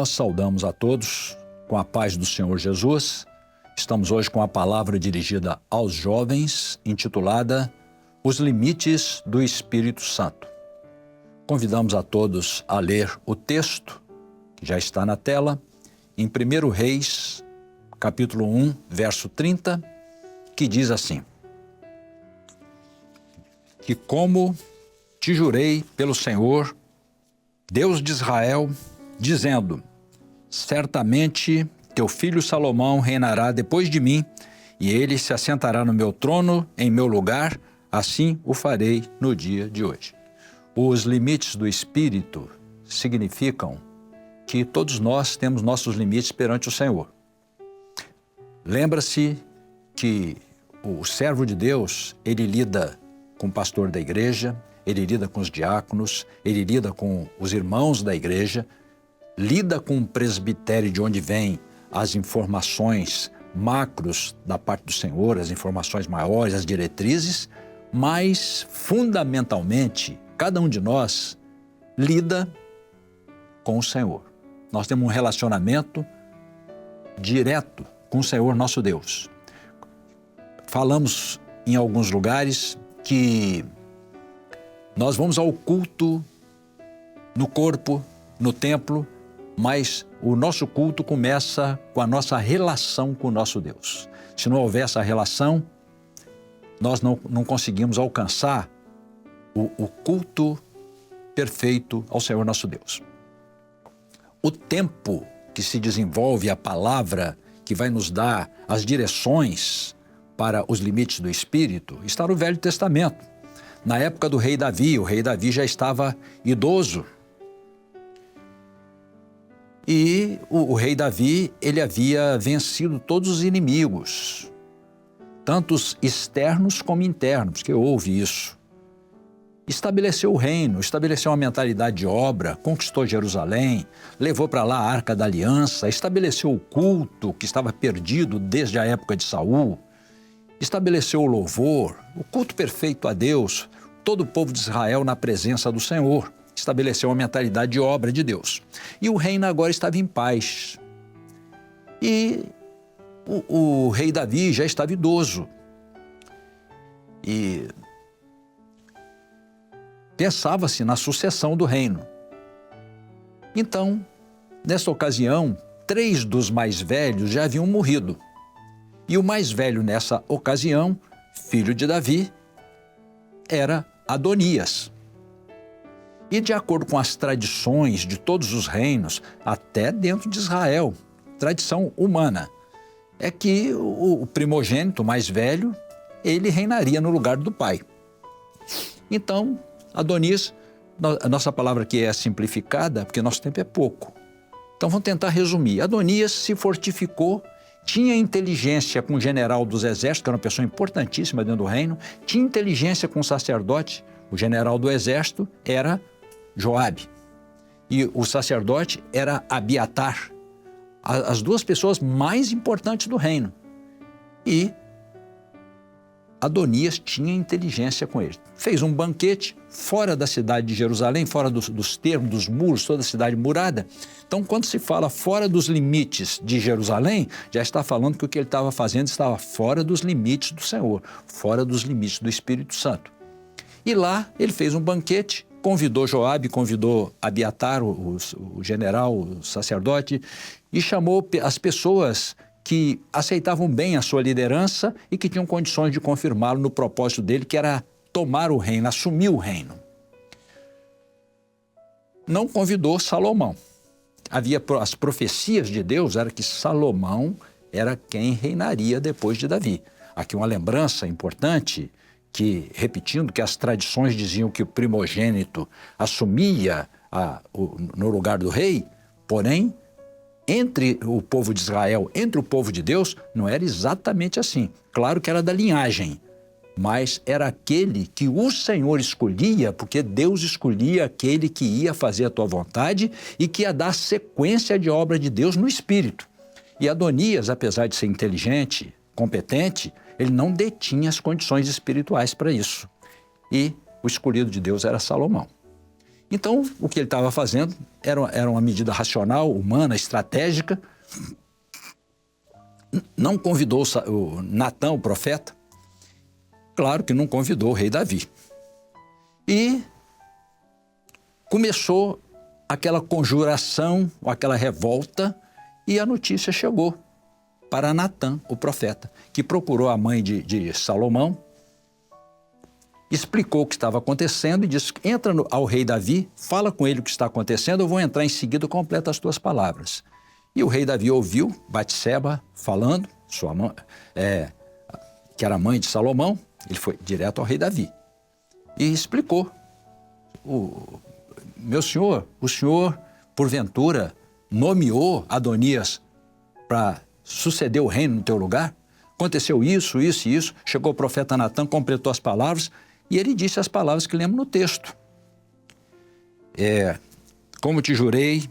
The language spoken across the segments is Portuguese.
Nós saudamos a todos com a paz do Senhor Jesus. Estamos hoje com a palavra dirigida aos jovens, intitulada Os Limites do Espírito Santo. Convidamos a todos a ler o texto, que já está na tela, em 1 Reis, capítulo 1, verso 30, que diz assim: que como te jurei pelo Senhor, Deus de Israel, dizendo, certamente teu filho Salomão reinará depois de mim, e ele se assentará no meu trono, em meu lugar, assim o farei no dia de hoje. Os limites do Espírito significam que todos nós temos nossos limites perante o Senhor. Lembra-se que o servo de Deus, ele lida com o pastor da igreja, ele lida com os diáconos, ele lida com os irmãos da igreja, lida com o presbitério de onde vêm as informações macros da parte do Senhor, as informações maiores, as diretrizes, mas, fundamentalmente, cada um de nós lida com o Senhor. Nós temos um relacionamento direto com o Senhor nosso Deus. Falamos em alguns lugares que nós vamos ao culto no corpo, no templo, mas o nosso culto começa com a nossa relação com o nosso Deus. Se não houver essa relação, nós não conseguimos alcançar o culto perfeito ao Senhor nosso Deus. O tempo que se desenvolve a palavra que vai nos dar as direções para os limites do Espírito está no Velho Testamento. Na época do rei Davi, o rei Davi já estava idoso. E o rei Davi, ele havia vencido todos os inimigos, tanto os externos como internos, que houve isso. Estabeleceu o reino, estabeleceu uma mentalidade de obra, conquistou Jerusalém, levou para lá a Arca da Aliança, estabeleceu o culto que estava perdido desde a época de Saul, estabeleceu o louvor, o culto perfeito a Deus, todo o povo de Israel na presença do Senhor. Estabeleceu uma mentalidade de obra de Deus. E o reino agora estava em paz. E o rei Davi já estava idoso. E pensava-se na sucessão do reino. Então, nessa ocasião, 3 dos mais velhos já haviam morrido. E o mais velho nessa ocasião, filho de Davi, era Adonias. E de acordo com as tradições de todos os reinos, até dentro de Israel, tradição humana, é que o primogênito mais velho, ele reinaria no lugar do pai. Então, Adonias, a nossa palavra aqui é simplificada, porque nosso tempo é pouco. Então vamos tentar resumir. Adonias se fortificou, tinha inteligência com o general dos exércitos, que era uma pessoa importantíssima dentro do reino, tinha inteligência com o sacerdote, o general do exército era Joabe, e o sacerdote era Abiatar, as 2 pessoas mais importantes do reino. E Adonias tinha inteligência com ele. Fez um banquete fora da cidade de Jerusalém, fora dos termos, dos muros, toda a cidade murada. Então, quando se fala fora dos limites de Jerusalém, já está falando que o que ele estava fazendo estava fora dos limites do Senhor, fora dos limites do Espírito Santo. E lá ele fez um banquete, convidou Joabe, convidou Abiatar, o general, o sacerdote, e chamou as pessoas que aceitavam bem a sua liderança e que tinham condições de confirmá-lo no propósito dele, que era tomar o reino, assumir o reino. Não convidou Salomão. As profecias de Deus eram que Salomão era quem reinaria depois de Davi. Aqui uma lembrança importante, que, repetindo, que as tradições diziam que o primogênito assumia no lugar do rei, porém, entre o povo de Israel, entre o povo de Deus, não era exatamente assim. Claro que era da linhagem, mas era aquele que o Senhor escolhia, porque Deus escolhia aquele que ia fazer a tua vontade e que ia dar sequência de obra de Deus no Espírito. E Adonias, apesar de ser inteligente, competente, ele não detinha as condições espirituais para isso. E o escolhido de Deus era Salomão. Então, o que ele estava fazendo era uma medida racional, humana, estratégica. Não convidou o Natã, o profeta. Claro que não convidou o rei Davi. E começou aquela conjuração, aquela revolta, e a notícia chegou para Natã, o profeta, que procurou a mãe de Salomão, explicou o que estava acontecendo e disse: entra ao rei Davi, fala com ele o que está acontecendo, eu vou entrar em seguida, completa as tuas palavras. E o rei Davi ouviu Batseba falando, sua mãe, que era mãe de Salomão. Ele foi direto ao rei Davi e explicou: meu senhor, o senhor, porventura, nomeou Adonias para suceder o reino no teu lugar? Aconteceu isso, isso e isso. Chegou o profeta Natã, completou as palavras, e ele disse as palavras que lemos no texto. Como te jurei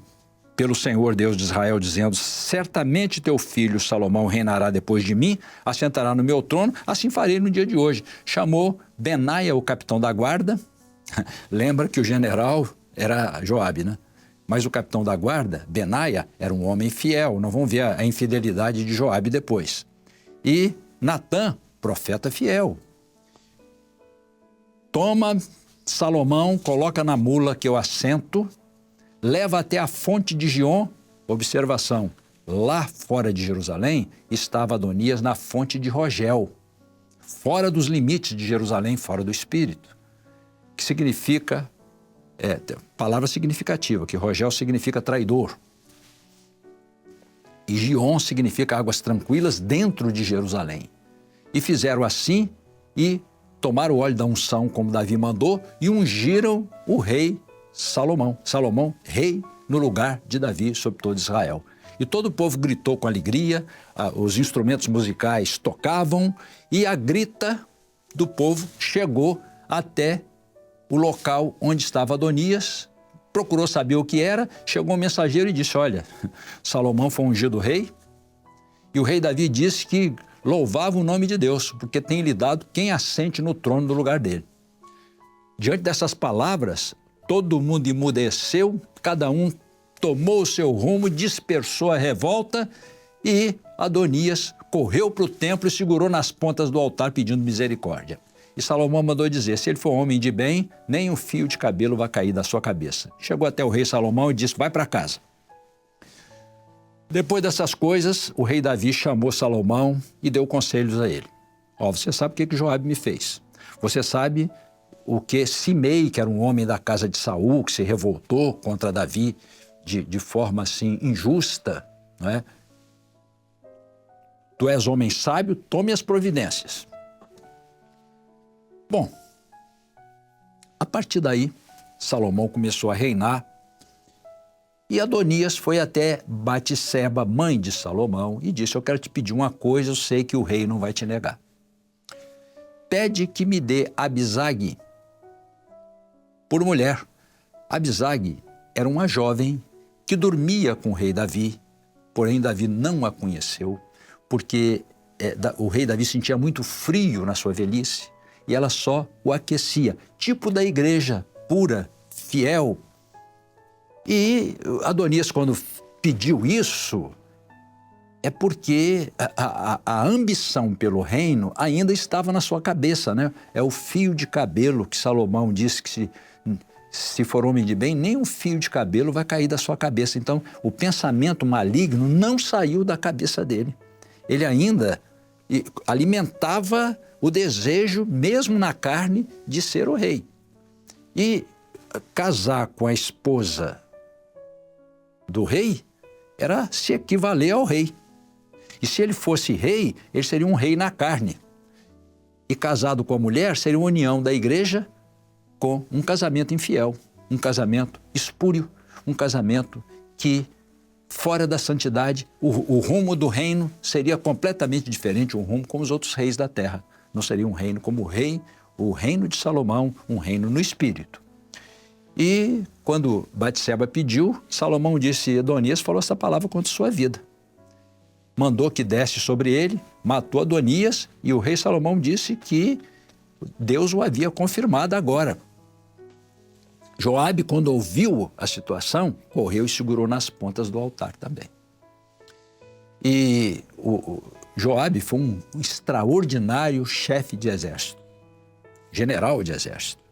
pelo Senhor Deus de Israel, dizendo: certamente teu filho Salomão reinará depois de mim, assentará no meu trono, assim farei no dia de hoje. Chamou Benaia, o capitão da guarda. Lembra que o general era Joabe, né? Mas o capitão da guarda, Benaia, era um homem fiel. Nós vamos ver a infidelidade de Joabe depois. E Natã, profeta fiel. Toma Salomão, coloca na mula que eu assento, leva até a fonte de Gion. Observação, lá fora de Jerusalém estava Adonias na fonte de Rogel, fora dos limites de Jerusalém, fora do Espírito, que significa, palavra significativa, que Rogel significa traidor. E Gion significa águas tranquilas dentro de Jerusalém. E fizeram assim e tomaram o óleo da unção, como Davi mandou, e ungiram o rei Salomão. Salomão, rei no lugar de Davi sobre todo Israel. E todo o povo gritou com alegria, os instrumentos musicais tocavam, e a grita do povo chegou até o local onde estava Adonias, procurou saber o que era, chegou um mensageiro e disse: olha, Salomão foi ungido rei, e o rei Davi disse que louvava o nome de Deus, porque tem lhe dado quem assente no trono do lugar dele. Diante dessas palavras, todo mundo emudeceu, cada um tomou o seu rumo, dispersou a revolta, e Adonias correu para o templo e segurou nas pontas do altar pedindo misericórdia. E Salomão mandou dizer: se ele for homem de bem, nem um fio de cabelo vai cair da sua cabeça. Chegou até o rei Salomão e disse: vai para casa. Depois dessas coisas, o rei Davi chamou Salomão e deu conselhos a ele. Você sabe o que Joabe me fez. Você sabe o que Simei, que era um homem da casa de Saul, que se revoltou contra Davi de forma assim injusta, não é? Tu és homem sábio, tome as providências. Bom, a partir daí, Salomão começou a reinar, e Adonias foi até Batseba, mãe de Salomão, e disse: eu quero te pedir uma coisa, eu sei que o rei não vai te negar. Pede que me dê Abisag por mulher. Abisag era uma jovem que dormia com o rei Davi, porém Davi não a conheceu, porque o rei Davi sentia muito frio na sua velhice, e ela só o aquecia, tipo da igreja pura, fiel. E Adonias, quando pediu isso, é porque a ambição pelo reino ainda estava na sua cabeça, né? É o fio de cabelo que Salomão disse que se for homem de bem, nem um fio de cabelo vai cair da sua cabeça. Então, o pensamento maligno não saiu da cabeça dele. Ele ainda alimentava o desejo, mesmo na carne, de ser o rei. E casar com a esposa do rei era se equivaler ao rei. E se ele fosse rei, ele seria um rei na carne. E casado com a mulher, seria uma união da igreja com um casamento infiel, um casamento espúrio, um casamento que, fora da santidade, o rumo do reino seria completamente diferente, um rumo como os outros reis da terra. Não seria um reino como o reino de Salomão, um reino no espírito. E quando Batseba pediu, Salomão disse: Adonias falou essa palavra contra sua vida. Mandou que desse sobre ele, matou Adonias, e o rei Salomão disse que Deus o havia confirmado agora. Joabe, quando ouviu a situação, correu e segurou nas pontas do altar também. E Joabe foi um extraordinário chefe de exército, general de exército.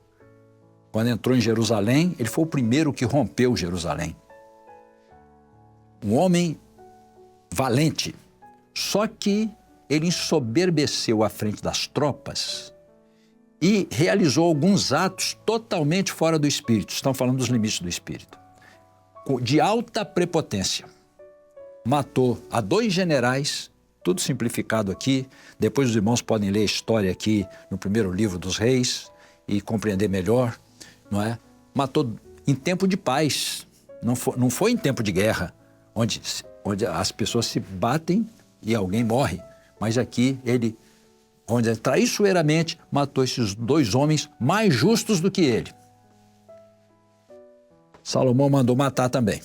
Quando entrou em Jerusalém, ele foi o primeiro que rompeu Jerusalém. Um homem valente, só que ele ensoberbeceu à frente das tropas e realizou alguns atos totalmente fora do espírito. Estão falando dos limites do espírito. De alta prepotência. Matou a 2 generais, tudo simplificado aqui. Depois os irmãos podem ler a história aqui no primeiro livro dos Reis e compreender melhor, não é? Matou em tempo de paz, não foi em tempo de guerra, onde as pessoas se batem e alguém morre. Mas aqui ele, onde traiçoeiramente matou esses 2 homens mais justos do que ele. Salomão mandou matar também.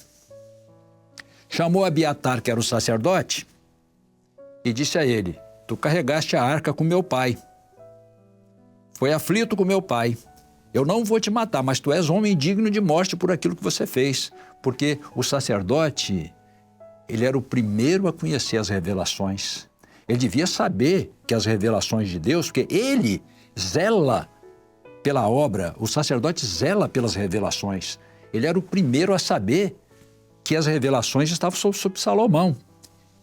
Chamou Abiatar, que era o sacerdote, e disse a ele: tu carregaste a arca com meu pai. Foi aflito com meu pai. Eu não vou te matar, mas tu és homem digno de morte por aquilo que você fez. Porque o sacerdote, ele era o primeiro a conhecer as revelações. Ele devia saber que as revelações de Deus, porque ele zela pela obra, o sacerdote zela pelas revelações. Ele era o primeiro a saber que as revelações estavam sobre Salomão.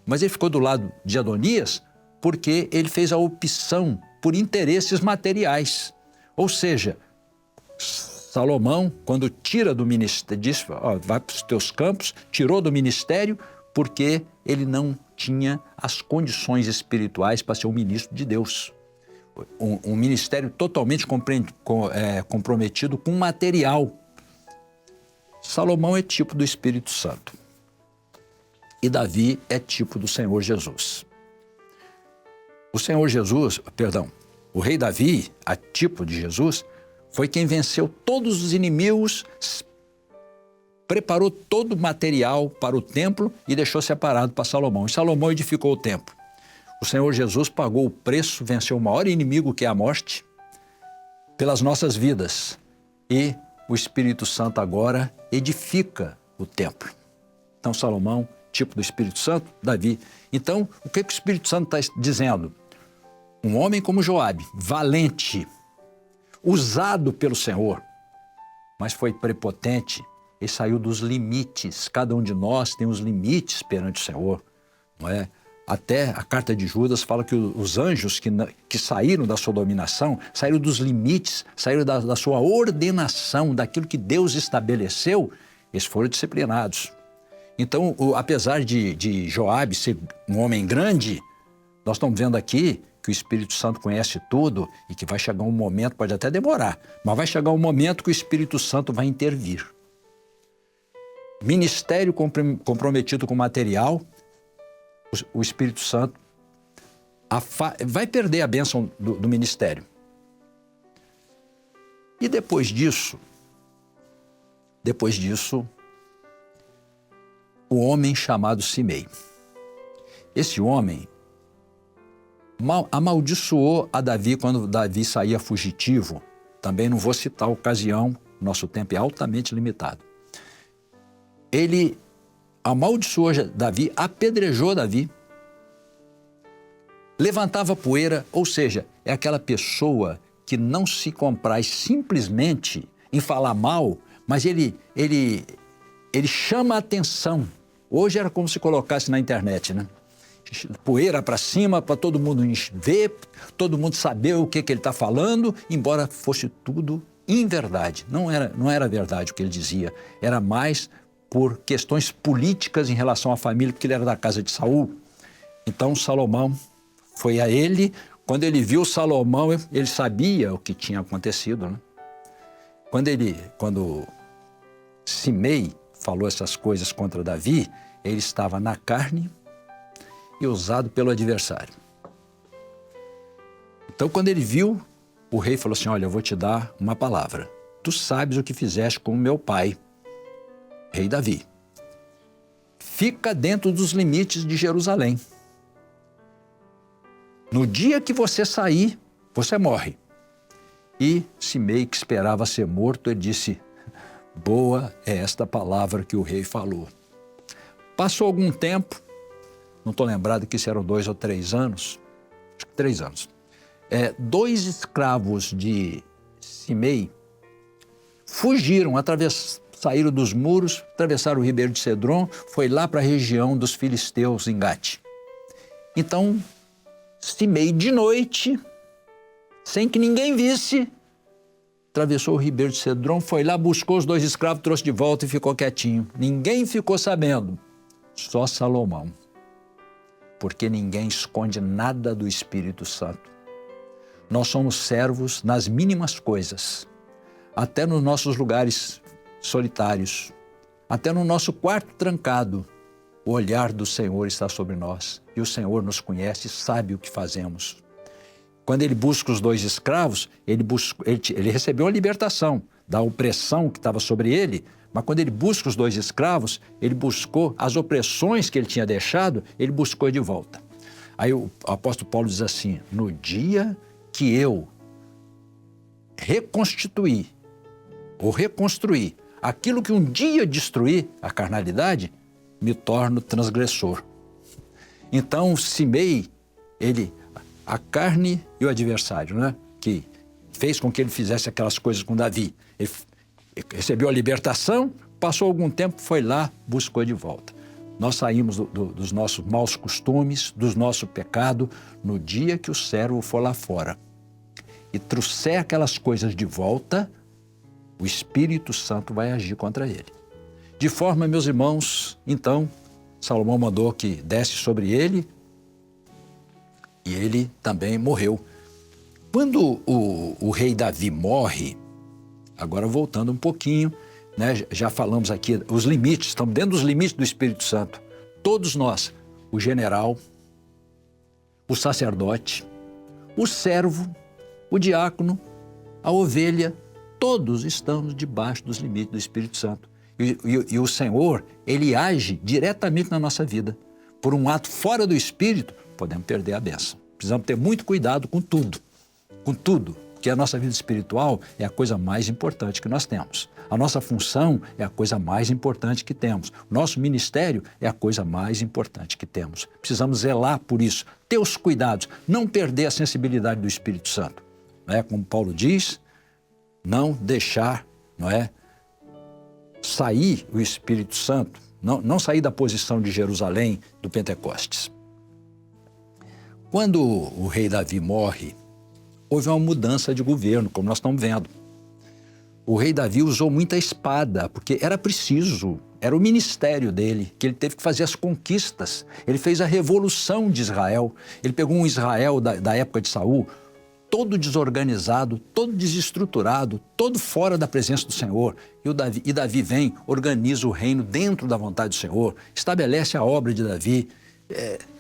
Mas ele ficou do lado de Adonias porque ele fez a opção por interesses materiais. Ou seja, Salomão, quando tira do ministério, disse: vai para os teus campos, tirou do ministério porque ele não tinha as condições espirituais para ser um ministro de Deus. Um ministério totalmente comprometido com material. Salomão é tipo do Espírito Santo. E Davi é tipo do Senhor Jesus. O rei Davi, a tipo de Jesus, foi quem venceu todos os inimigos, preparou todo o material para o templo e deixou separado para Salomão. E Salomão edificou o templo. O Senhor Jesus pagou o preço, venceu o maior inimigo, que é a morte, pelas nossas vidas. E o Espírito Santo agora edifica o templo. Então, Salomão, tipo do Espírito Santo, Davi. Então, o que o Espírito Santo está dizendo? Um homem como Joabe, valente, usado pelo Senhor, mas foi prepotente e saiu dos limites. Cada um de nós tem os limites perante o Senhor, não é? Até a carta de Judas fala que os anjos que saíram da sua dominação, saíram dos limites, saíram da sua ordenação, daquilo que Deus estabeleceu, eles foram disciplinados. Então, apesar de Joabe ser um homem grande, nós estamos vendo aqui que o Espírito Santo conhece tudo e que vai chegar um momento, pode até demorar, mas vai chegar um momento que o Espírito Santo vai intervir. Ministério comprometido com material, o Espírito Santo vai perder a bênção do ministério. E depois disso, o homem chamado Simei. Esse homem amaldiçoou a Davi quando Davi saía fugitivo. Também não vou citar a ocasião, nosso tempo é altamente limitado. Ele amaldiçoou Davi, apedrejou Davi, levantava poeira, ou seja, é aquela pessoa que não se compraz simplesmente em falar mal, mas ele chama a atenção. Hoje era como se colocasse na internet, né? Poeira para cima, para todo mundo ver, todo mundo saber o que ele está falando, embora fosse tudo inverdade. Não era verdade o que ele dizia, era mais por questões políticas em relação à família, porque ele era da casa de Saul. Então Salomão foi a ele, quando ele viu Salomão, ele sabia o que tinha acontecido, né? Quando Simei falou essas coisas contra Davi, ele estava na carne e usado pelo adversário. Então, quando ele viu, o rei falou assim: olha, eu vou te dar uma palavra. Tu sabes o que fizeste com meu pai, rei Davi. Fica dentro dos limites de Jerusalém. No dia que você sair, você morre. E Simei, que esperava ser morto, ele disse: Boa é esta palavra que o rei falou. Passou algum tempo, não estou lembrado que se eram 2 ou 3 anos, acho que 3 anos. 2 escravos de Simei fugiram, saíram dos muros, atravessaram o ribeiro de Cedron, foi lá para a região dos filisteus em Gate. Então, Simei de noite, sem que ninguém visse, atravessou o ribeiro de Cedron, foi lá, buscou os 2 escravos, trouxe de volta e ficou quietinho. Ninguém ficou sabendo, só Salomão. Porque ninguém esconde nada do Espírito Santo. Nós somos servos nas mínimas coisas, até nos nossos lugares solitários, até no nosso quarto trancado. O olhar do Senhor está sobre nós e o Senhor nos conhece e sabe o que fazemos. Quando ele busca os 2 escravos, ele recebeu a libertação da opressão que estava sobre ele, mas quando ele busca os 2 escravos, ele buscou as opressões que ele tinha deixado, ele buscou de volta. Aí o apóstolo Paulo diz assim: no dia que eu reconstruir aquilo que um dia destruí, a carnalidade, me torno transgressor. Então, Simei, a carne e o adversário, né? Que fez com que ele fizesse aquelas coisas com Davi. Ele recebeu a libertação, passou algum tempo, foi lá, buscou de volta. Nós saímos dos nossos maus costumes, do nosso pecado, no dia que o servo for lá fora e trouxer aquelas coisas de volta, o Espírito Santo vai agir contra ele. De forma, meus irmãos, então, Salomão mandou que desse sobre ele e ele também morreu. Quando o rei Davi morre, agora voltando um pouquinho, né, já falamos aqui, os limites, estamos dentro dos limites do Espírito Santo. Todos nós, o general, o sacerdote, o servo, o diácono, a ovelha, todos estamos debaixo dos limites do Espírito Santo. E o Senhor, ele age diretamente na nossa vida. Por um ato fora do Espírito, podemos perder a bênção. Precisamos ter muito cuidado com tudo, porque a nossa vida espiritual é a coisa mais importante que nós temos. A nossa função é a coisa mais importante que temos. O nosso ministério é a coisa mais importante que temos. Precisamos zelar por isso, ter os cuidados, não perder a sensibilidade do Espírito Santo. Não é? Como Paulo diz, não deixar, não é, sair o Espírito Santo, não sair da posição de Jerusalém do Pentecostes. Quando o rei Davi morre, houve uma mudança de governo, como nós estamos vendo. O rei Davi usou muita espada, porque era preciso, era o ministério dele, que ele teve que fazer as conquistas. Ele fez a revolução de Israel. Ele pegou um Israel da época de Saul, todo desorganizado, todo desestruturado, todo fora da presença do Senhor. E Davi vem, organiza o reino dentro da vontade do Senhor, estabelece a obra de Davi,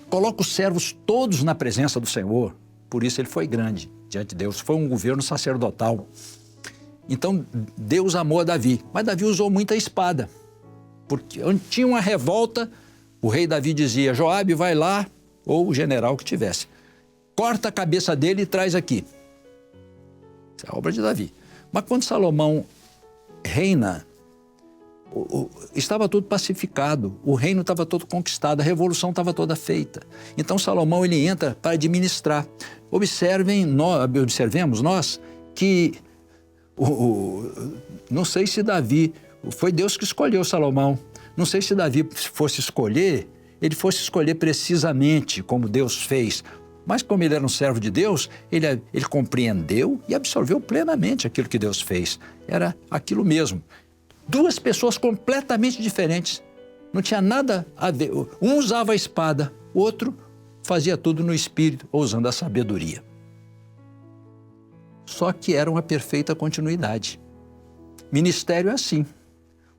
coloca os servos todos na presença do Senhor. Por isso ele foi grande diante de Deus, foi um governo sacerdotal. Então Deus amou a Davi, mas Davi usou muita espada, porque onde tinha uma revolta, o rei Davi dizia: Joabe, vai lá, ou o general que tivesse, corta a cabeça dele e traz aqui. Isso é a obra de Davi. Mas quando Salomão reina, estava tudo pacificado, o reino estava todo conquistado, a revolução estava toda feita. Então Salomão, ele entra para administrar. Observemos nós que, não sei se Davi, foi Deus que escolheu Salomão, não sei se Davi fosse escolher, ele fosse escolher precisamente como Deus fez, mas como ele era um servo de Deus, ele compreendeu e absorveu plenamente aquilo que Deus fez. Era aquilo mesmo. 2 pessoas completamente diferentes, não tinha nada a ver. Um usava a espada, o outro fazia tudo no espírito, ou usando a sabedoria. Só que era uma perfeita continuidade. Ministério é assim.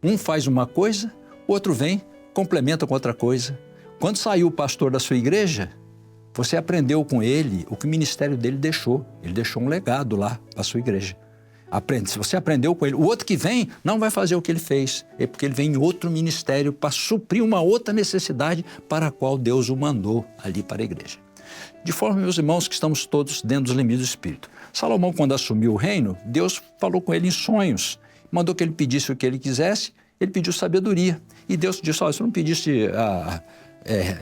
Um faz uma coisa, o outro vem, complementa com outra coisa. Quando saiu o pastor da sua igreja, você aprendeu com ele o que o ministério dele deixou. Ele deixou um legado lá para a sua igreja. Se você aprendeu com ele, o outro que vem não vai fazer o que ele fez. É porque ele vem em outro ministério para suprir uma outra necessidade para a qual Deus o mandou ali para a igreja. De forma, meus irmãos, que estamos todos dentro dos limites do Espírito. Salomão, quando assumiu o reino, Deus falou com ele em sonhos, mandou que ele pedisse o que ele quisesse, ele pediu sabedoria. E Deus disse, olha, você não pediste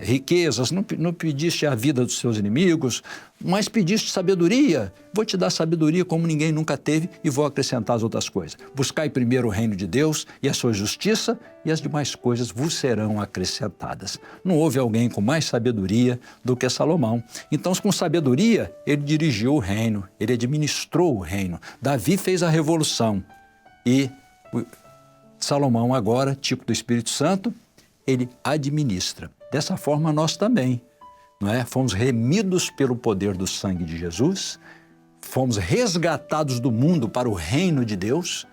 riquezas, não pediste a vida dos seus inimigos, mas pediste sabedoria. Vou te dar sabedoria como ninguém nunca teve e vou acrescentar as outras coisas. Buscai primeiro o reino de Deus e a sua justiça e as demais coisas vos serão acrescentadas. Não houve alguém com mais sabedoria do que Salomão. Então, com sabedoria, ele dirigiu o reino, ele administrou o reino. Davi fez a revolução e Salomão agora, tipo do Espírito Santo, ele administra. Dessa forma, nós também, não é? Fomos remidos pelo poder do sangue de Jesus, fomos resgatados do mundo para o reino de Deus,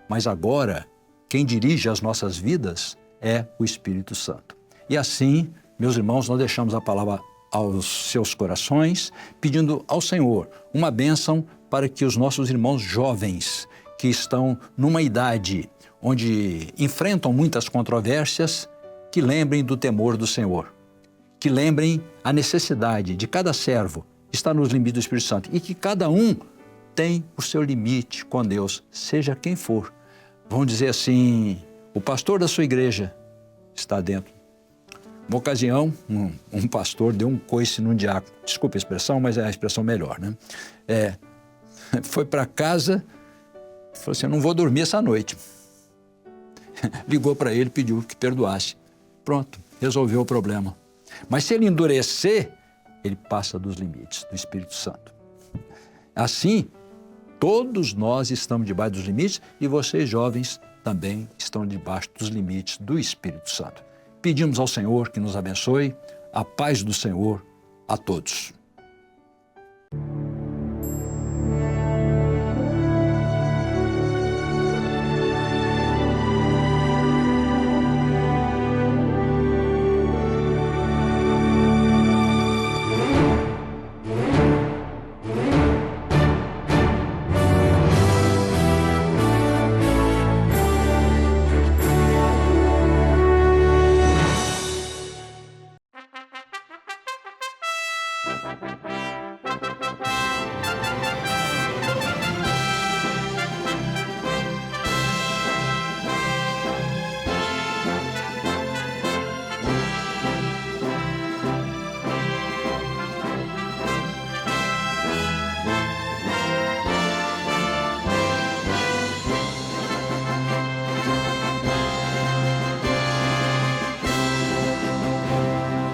mas agora, quem dirige as nossas vidas é o Espírito Santo. E assim, meus irmãos, nós deixamos a palavra aos seus corações, pedindo ao Senhor uma bênção para que os nossos irmãos jovens, que estão numa idade onde enfrentam muitas controvérsias, que lembrem do temor do Senhor, que lembrem a necessidade de cada servo estar nos limites do Espírito Santo e que cada um tem o seu limite com Deus, seja quem for. Vamos dizer assim, o pastor da sua igreja está dentro. Uma ocasião, um pastor deu um coice num diácono, desculpa a expressão, mas é a expressão melhor, né? Foi para casa, falou assim, eu não vou dormir essa noite. Ligou para ele, pediu que perdoasse. Pronto, resolveu o problema. Mas se ele endurecer, ele passa dos limites do Espírito Santo. Assim, todos nós estamos debaixo dos limites e vocês, jovens, também estão debaixo dos limites do Espírito Santo. Pedimos ao Senhor que nos abençoe, a paz do Senhor a todos.